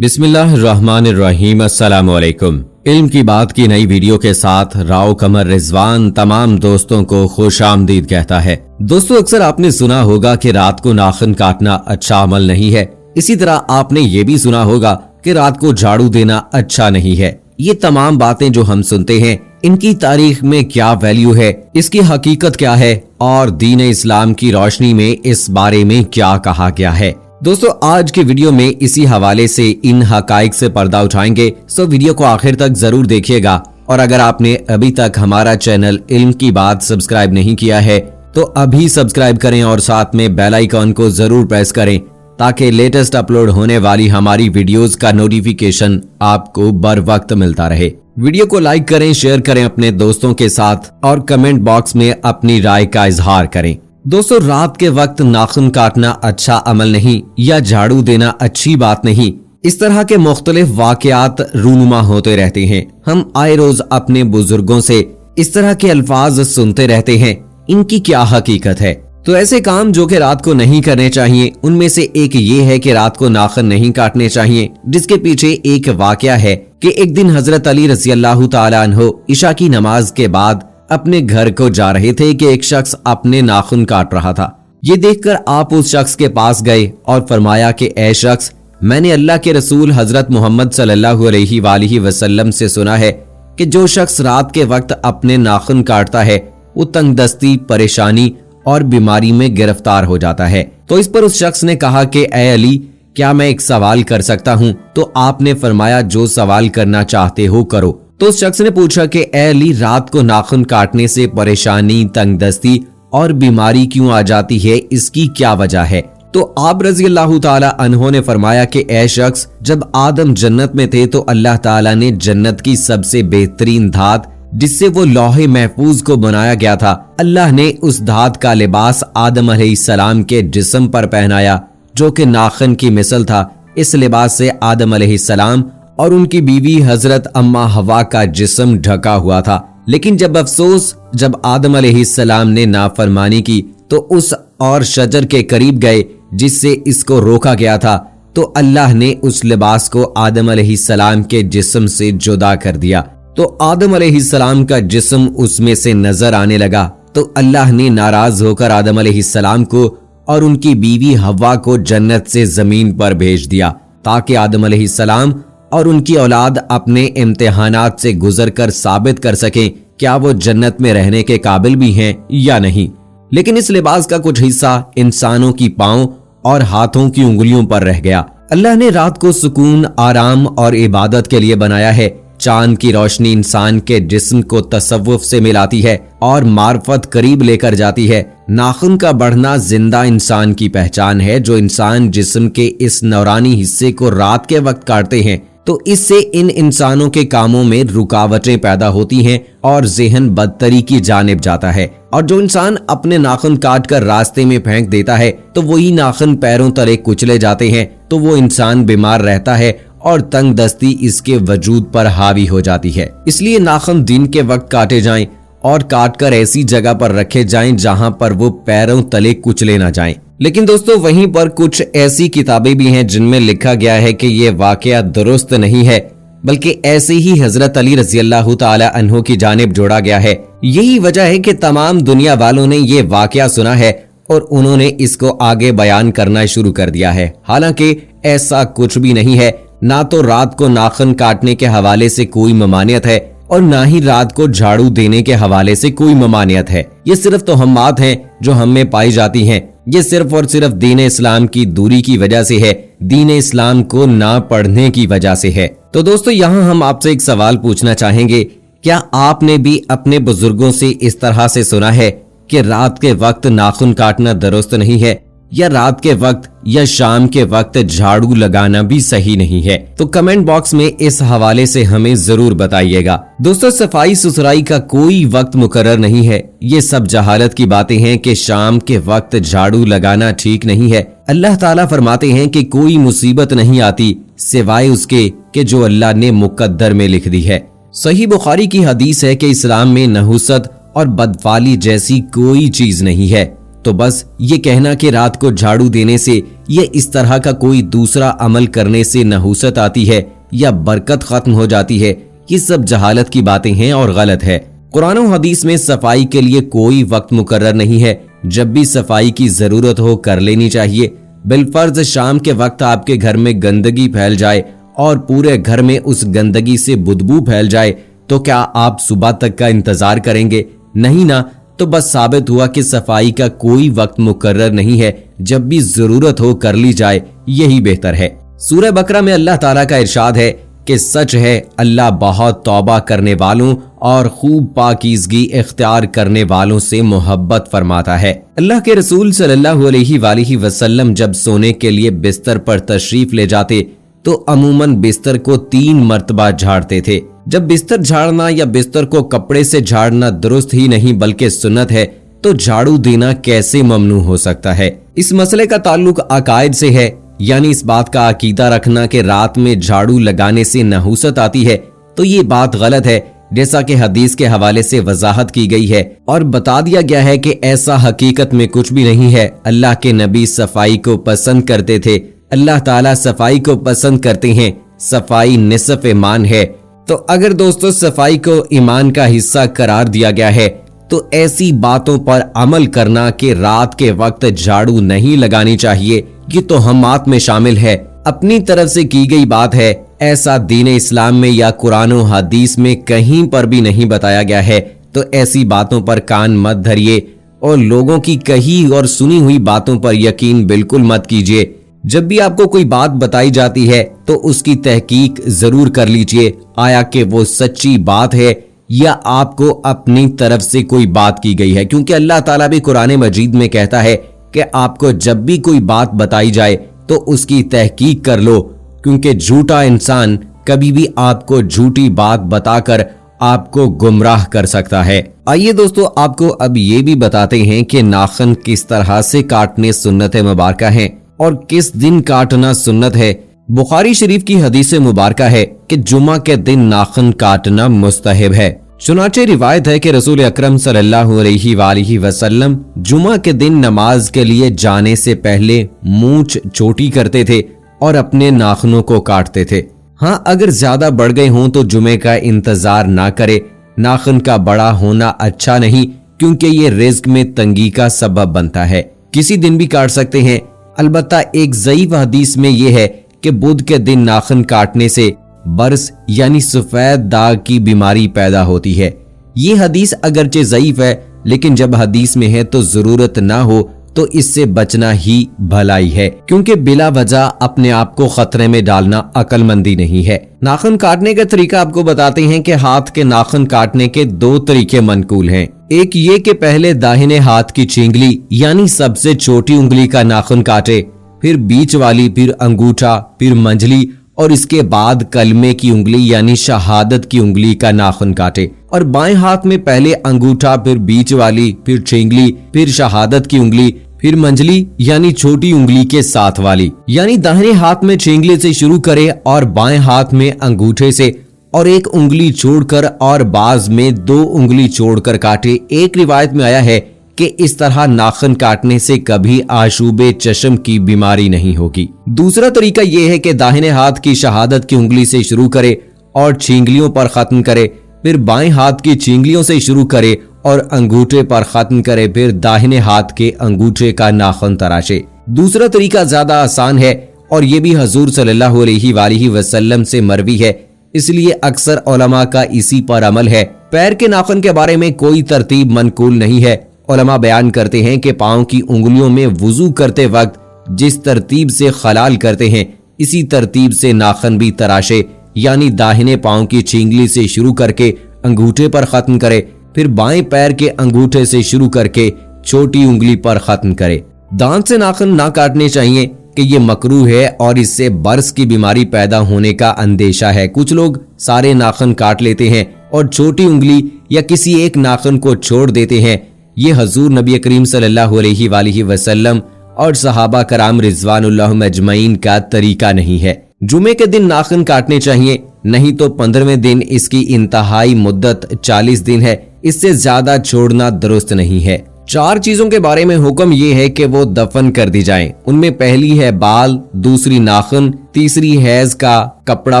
बिस्मिल्लाहिर्रहमानिर्रहीम। अस्सलामु अलैकुम। इल्म की बात की नई वीडियो के साथ राव कमर रिजवान तमाम दोस्तों को खुशामदीद कहता है। दोस्तों, अक्सर आपने सुना होगा कि रात को नाखून काटना अच्छा अमल नहीं है। इसी तरह आपने ये भी सुना होगा कि रात को झाड़ू देना अच्छा नहीं है। ये तमाम बातें जो हम सुनते हैं, इनकी तारीख में क्या वैल्यू है, इसकी हकीकत क्या है और दीन इस्लाम की रोशनी में इस बारे में क्या कहा गया है। दोस्तों, आज की वीडियो में इसी हवाले से इन हकाइक से पर्दा उठाएंगे, सो वीडियो को आखिर तक जरूर देखिएगा। और अगर आपने अभी तक हमारा चैनल इल्म की बात सब्सक्राइब नहीं किया है तो अभी सब्सक्राइब करें और साथ में बेल आइकॉन को जरूर प्रेस करें ताकि लेटेस्ट अपलोड होने वाली हमारी वीडियोस का नोटिफिकेशन आपको बर वक्त मिलता रहे। वीडियो को लाइक करें, शेयर करें अपने दोस्तों के साथ और कमेंट बॉक्स में अपनी राय का इजहार करें। दोस्तों, रात के वक्त नाखून काटना अच्छा अमल नहीं या झाड़ू देना अच्छी बात नहीं, इस तरह के मुख्तलिफ वाकयात रूनुमा होते रहते हैं। हम आए रोज अपने बुजुर्गों से इस तरह के अल्फाज सुनते रहते हैं, इनकी क्या हकीकत है? तो ऐसे काम जो कि रात को नहीं करने चाहिए, उनमें से एक ये है कि रात को नाखून नहीं काटने चाहिए, जिसके पीछे एक वाकया है कि एक दिन हजरत अली रज़ी अल्लाह तआला अन्हु इशा की नमाज के बाद अपने घर को जा रहे थे कि एक शख्स अपने नाखून काट रहा था। ये देखकर आप उस शख्स के पास गए और फरमाया कि ऐ शख्स, मैंने अल्लाह के रसूल हजरत मोहम्मद सल्लल्लाहु अलैहि वसल्लम से सुना है कि जो शख्स रात के वक्त अपने नाखून काटता है वो तंगदस्ती, परेशानी और बीमारी में गिरफ्तार हो जाता है। तो इस पर उस शख्स ने कहा कि ऐ अली, क्या मैं एक सवाल कर सकता हूँ? तो आपने फरमाया, जो सवाल करना चाहते हो करो। तो उस शख्स ने पूछा कि ऐ अली, रात को नाखून काटने से परेशानी, तंगदस्ती और बीमारी क्यों आ जाती है, इसकी क्या वजह है? तो आप रज़ी अल्लाह ताला अन्हो ने फरमाया कि ऐ शख्स, जब आदम जन्नत में थे तो अल्लाह ताला ने जन्नत की सबसे बेहतरीन धात जिससे वो लौहे महफूज को बनाया गया था, अल्लाह ने उस धात का लिबास आदम अलैहिस्सलाम के जिस्म पर पहनाया जो कि नाखून की मिसल था। इस लिबास से आदम अलैहिस्सलाम और उनकी बीवी हजरत अम्मा हवा का जिस्म ढका हुआ था। लेकिन जब अफसोस, जब आदम अलैहिस्सलाम ने नाफरमानी की तो उस और शजर के करीब गए जिससे इसको रोका गया था, तो अल्लाह ने उस लिबास को आदम अलैहिस्सलाम के जिस्म से जुदा कर दिया। तो आदम अलैहिस्सलाम का जिस्म उसमें से नजर आने लगा। तो अल्लाह ने नाराज होकर आदम अलैहिस्सलाम को और उनकी बीवी हवा को जन्नत से जमीन पर भेज दिया ताकि आदम अलैहिस्सलाम और उनकी औलाद अपने इम्तिहानात से गुजरकर साबित कर सकें क्या वो जन्नत में रहने के काबिल भी हैं या नहीं। लेकिन इस लिबास का कुछ हिस्सा इंसानों की पांव और हाथों की उंगलियों पर रह गया। अल्लाह ने रात को सुकून, आराम और इबादत के लिए बनाया है। चांद की रोशनी इंसान के जिस्म को तसव्वुफ से मिलाती है और मार्फत करीब लेकर जाती है। नाखून का बढ़ना जिंदा इंसान की पहचान है। जो इंसान जिस्म के इस नौरानी हिस्से को रात के वक्त काटते हैं तो इससे इन इंसानों के कामों में रुकावटें पैदा होती हैं और ज़हन बदतरी की जानिब जाता है। और जो इंसान अपने नाखून काट कर रास्ते में फेंक देता है तो वही नाखून पैरों तले कुचले जाते हैं, तो वो इंसान बीमार रहता है और तंगदस्ती इसके वजूद पर हावी हो जाती है। इसलिए नाखून दिन के वक्त काटे जाएं और काटकर ऐसी जगह पर रखे जाएं जहां पर वो पैरों तले कुचले ना जाएं। लेकिन दोस्तों, वहीं पर कुछ ऐसी किताबें भी हैं जिनमें लिखा गया है कि ये वाकया दुरुस्त नहीं है, बल्कि ऐसे ही हजरत अली रज़ी अल्लाह ताला अन्हो की जानिब जोड़ा गया है। यही वजह है कि तमाम दुनिया वालों ने ये वाकया सुना है और उन्होंने इसको आगे बयान करना शुरू कर दिया है। हालांकि ऐसा कुछ भी नहीं है। ना तो रात को नाखून काटने के हवाले से कोई ममानियत है और ना ही रात को झाड़ू देने के हवाले से कोई ममानियत है। ये सिर्फ तोहमात हैं जो हम में पाई जाती हैं। ये सिर्फ और सिर्फ दीन इस्लाम की दूरी की वजह से है, दीन इस्लाम को ना पढ़ने की वजह से है। तो दोस्तों, यहाँ हम आपसे एक सवाल पूछना चाहेंगे, क्या आपने भी अपने बुजुर्गों से इस तरह से सुना है कि रात के वक्त नाखून काटना दुरुस्त नहीं है, या रात के वक्त या शाम के वक्त झाड़ू लगाना भी सही नहीं है? तो कमेंट बॉक्स में इस हवाले से हमें जरूर बताइएगा। दोस्तों, सफाई सुथराई का कोई वक्त मुकर्रर नहीं है। ये सब जहालत की बातें हैं कि शाम के वक्त झाड़ू लगाना ठीक नहीं है। अल्लाह ताला फरमाते हैं कि कोई मुसीबत नहीं आती सिवाय उसके कि जो अल्लाह ने मुकद्दर में लिख दी है। सही बुखारी की हदीस है कि इस्लाम में नहुसत और बदफाली जैसी कोई चीज नहीं है। तो बस ये कहना कि रात को झाड़ू देने से یا اس طرح کا کوئی دوسرا عمل کرنے سے نحوست آتی ہے یا برکت ختم ہو جاتی ہے، یہ سب جہالت کی باتیں ہیں اور غلط ہے۔ قرآن و حدیث میں صفائی کے لیے کوئی وقت مقرر نہیں ہے، جب بھی صفائی کی ضرورت ہو کر لینی چاہیے۔ بالفرض شام کے وقت آپ کے گھر میں گندگی پھیل جائے اور پورے گھر میں اس گندگی سے بدبو پھیل جائے تو کیا آپ صبح تک کا انتظار کریں گے؟ نہیں نا، تو بس ثابت ہوا کہ صفائی کا کوئی وقت مقرر نہیں ہے، جب بھی ضرورت ہو کر لی جائے، یہی بہتر ہے۔ سورہ بقرہ میں اللہ تعالیٰ کا ارشاد ہے کہ سچ ہے اللہ بہت توبہ کرنے والوں اور خوب پاکیزگی اختیار کرنے والوں سے محبت فرماتا ہے۔ اللہ کے رسول صلی اللہ علیہ وآلہ وسلم جب سونے کے لیے بستر پر تشریف لے جاتے تو عموماً بستر کو 3 مرتبہ جھاڑتے تھے۔ جب بستر جھاڑنا یا بستر کو کپڑے سے جھاڑنا درست ہی نہیں بلکہ سنت ہے تو جھاڑو دینا کیسے ممنوع ہو سکتا ہے؟ اس مسئلے کا تعلق عقائد سے ہے، یعنی اس بات کا عقیدہ رکھنا کہ رات میں جھاڑو لگانے سے نحوست آتی ہے، تو یہ بات غلط ہے، جیسا کہ حدیث کے حوالے سے وضاحت کی گئی ہے اور بتا دیا گیا ہے کہ ایسا حقیقت میں کچھ بھی نہیں ہے۔ اللہ کے نبی صفائی کو پسند کرتے تھے، اللہ تعالیٰ صفائی کو پسند کرتے ہیں، صفائی نصف ایمان ہے۔ تو اگر دوستو صفائی کو ایمان کا حصہ قرار دیا گیا ہے تو ایسی باتوں پر عمل کرنا کہ رات کے وقت جھاڑو نہیں لگانی چاہیے، یہ توہمات میں شامل ہے، اپنی طرف سے کی گئی بات ہے۔ ایسا دین اسلام میں یا قرآن و حدیث میں کہیں پر بھی نہیں بتایا گیا ہے، تو ایسی باتوں پر کان مت دھریے اور لوگوں کی کہی اور سنی ہوئی باتوں پر یقین بالکل مت کیجیے۔ جب بھی آپ کو کوئی بات بتائی جاتی ہے تو اس کی تحقیق ضرور کر لیجئے، آیا کہ وہ سچی بات ہے یا آپ کو اپنی طرف سے کوئی بات کی گئی ہے، کیونکہ اللہ تعالیٰ بھی قرآن مجید میں کہتا ہے کہ آپ کو جب بھی کوئی بات بتائی جائے تو اس کی تحقیق کر لو، کیونکہ جھوٹا انسان کبھی بھی آپ کو جھوٹی بات بتا کر آپ کو گمراہ کر سکتا ہے۔ آئیے دوستو آپ کو اب یہ بھی بتاتے ہیں کہ ناخن کس طرح سے کاٹنے سنت مبارکہ ہیں اور کس دن کاٹنا سنت ہے۔ بخاری شریف کی حدیث مبارکہ ہے کہ جمعہ کے دن ناخن کاٹنا مستحب ہے۔ چنانچہ روایت ہے کہ رسول اکرم صلی اللہ علیہ وآلہ وسلم جمعہ کے دن نماز کے لیے جانے سے پہلے مونچھ چھوٹی کرتے تھے اور اپنے ناخنوں کو کاٹتے تھے۔ ہاں اگر زیادہ بڑھ گئے ہوں تو جمعے کا انتظار نہ کرے، ناخن کا بڑا ہونا اچھا نہیں کیونکہ یہ رزق میں تنگی کا سبب بنتا ہے۔ کسی دن بھی کاٹ سکتے ہیں، البتہ ایک ضعیف حدیث میں یہ ہے کہ بدھ کے دن ناخن کاٹنے سے برس یعنی سفید داغ کی بیماری پیدا ہوتی ہے۔ یہ حدیث اگرچہ ضعیف ہے لیکن جب حدیث میں ہے تو ضرورت نہ ہو تو اس سے بچنا ہی بھلائی ہے، کیونکہ بلا وجہ اپنے آپ کو خطرے میں ڈالنا عقل مندی نہیں ہے۔ ناخن کاٹنے کا طریقہ آپ کو بتاتے ہیں کہ ہاتھ کے ناخن کاٹنے کے 2 طریقے منقول ہیں۔ ایک یہ کہ پہلے داہنے ہاتھ کی چینگلی یعنی سب سے چھوٹی انگلی کا ناخن کاٹے، پھر بیچ والی، پھر انگوٹھا، پھر منجلی اور اس کے بعد کلمے کی انگلی یعنی شہادت کی انگلی کا ناخن کاٹے، اور بائیں ہاتھ میں پہلے انگوٹھا، پھر بیچ والی، پھر چینگلی، پھر شہادت کی انگلی، پھر منجلی یعنی چھوٹی انگلی کے ساتھ والی، یعنی داہنے ہاتھ میں چینگلی سے شروع کرے اور بائیں ہاتھ میں انگوٹھے سے، اور ایک انگلی چھوڑ کر اور بعض میں 2 انگلی چھوڑ کر کاٹے۔ ایک روایت میں آیا ہے کہ اس طرح ناخن کاٹنے سے کبھی آشوب چشم کی بیماری نہیں ہوگی۔ دوسرا طریقہ یہ ہے کہ داہنے ہاتھ کی شہادت کی انگلی سے شروع کرے اور چینگلیوں پر ختم کرے، پھر بائیں ہاتھ کی چینگلیوں سے شروع کرے اور انگوٹھے پر ختم کرے، پھر داہنے ہاتھ کے انگوٹھے کا ناخن تراشے۔ دوسرا طریقہ زیادہ آسان ہے اور یہ بھی حضور صلی اللہ علیہ وآلہ وسلم سے مروی ہے، اس لیے اکثر علماء کا اسی پر عمل ہے۔ پیر کے ناخن کے بارے میں کوئی ترتیب منقول نہیں ہے۔ علماء بیان کرتے ہیں کہ پاؤں کی انگلیوں میں وضو کرتے وقت جس ترتیب سے خلال کرتے ہیں اسی ترتیب سے ناخن بھی تراشے، یعنی داہنے پاؤں کی چینگلی سے شروع کر کے انگوٹھے پر ختم کرے، پھر بائیں پیر کے انگوٹھے سے شروع کر کے چھوٹی انگلی پر ختم کرے۔ دانت سے ناخن نہ کاٹنے چاہیے کہ یہ مکروہ ہے اور اس سے برس کی بیماری پیدا ہونے کا اندیشہ ہے۔ کچھ لوگ سارے ناخن کاٹ لیتے ہیں اور چھوٹی انگلی یا کسی ایک ناخن کو چھوڑ دیتے ہیں۔ یہ حضور نبی کریم صلی اللہ علیہ وآلہ وسلم اور صحابہ کرام رضوان اللہ اجمعین کا طریقہ نہیں ہے۔ جمعے کے دن ناخن کاٹنے چاہیے، نہیں تو 15ویں دن، اس کی انتہائی مدت 40 دن ہے، اس سے زیادہ چھوڑنا درست نہیں ہے۔ 4 चीजों के बारे में हुक्म ये है कि वो दफन कर दी जाएं। उनमें पहली है बाल, दूसरी नाखून, तीसरी हैज का कपड़ा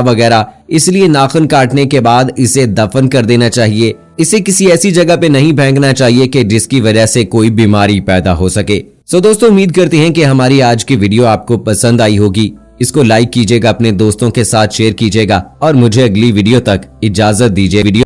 वगैरह। इसलिए नाखून काटने के बाद इसे दफन कर देना चाहिए। इसे किसी ऐसी जगह पे नहीं फेंकना चाहिए कि जिसकी वजह से कोई बीमारी पैदा हो सके। सो दोस्तों, उम्मीद करते हैं कि हमारी आज की वीडियो आपको पसंद आई होगी। इसको लाइक कीजिएगा, अपने दोस्तों के साथ शेयर कीजिएगा और मुझे अगली वीडियो तक इजाजत दीजिए। वीडियो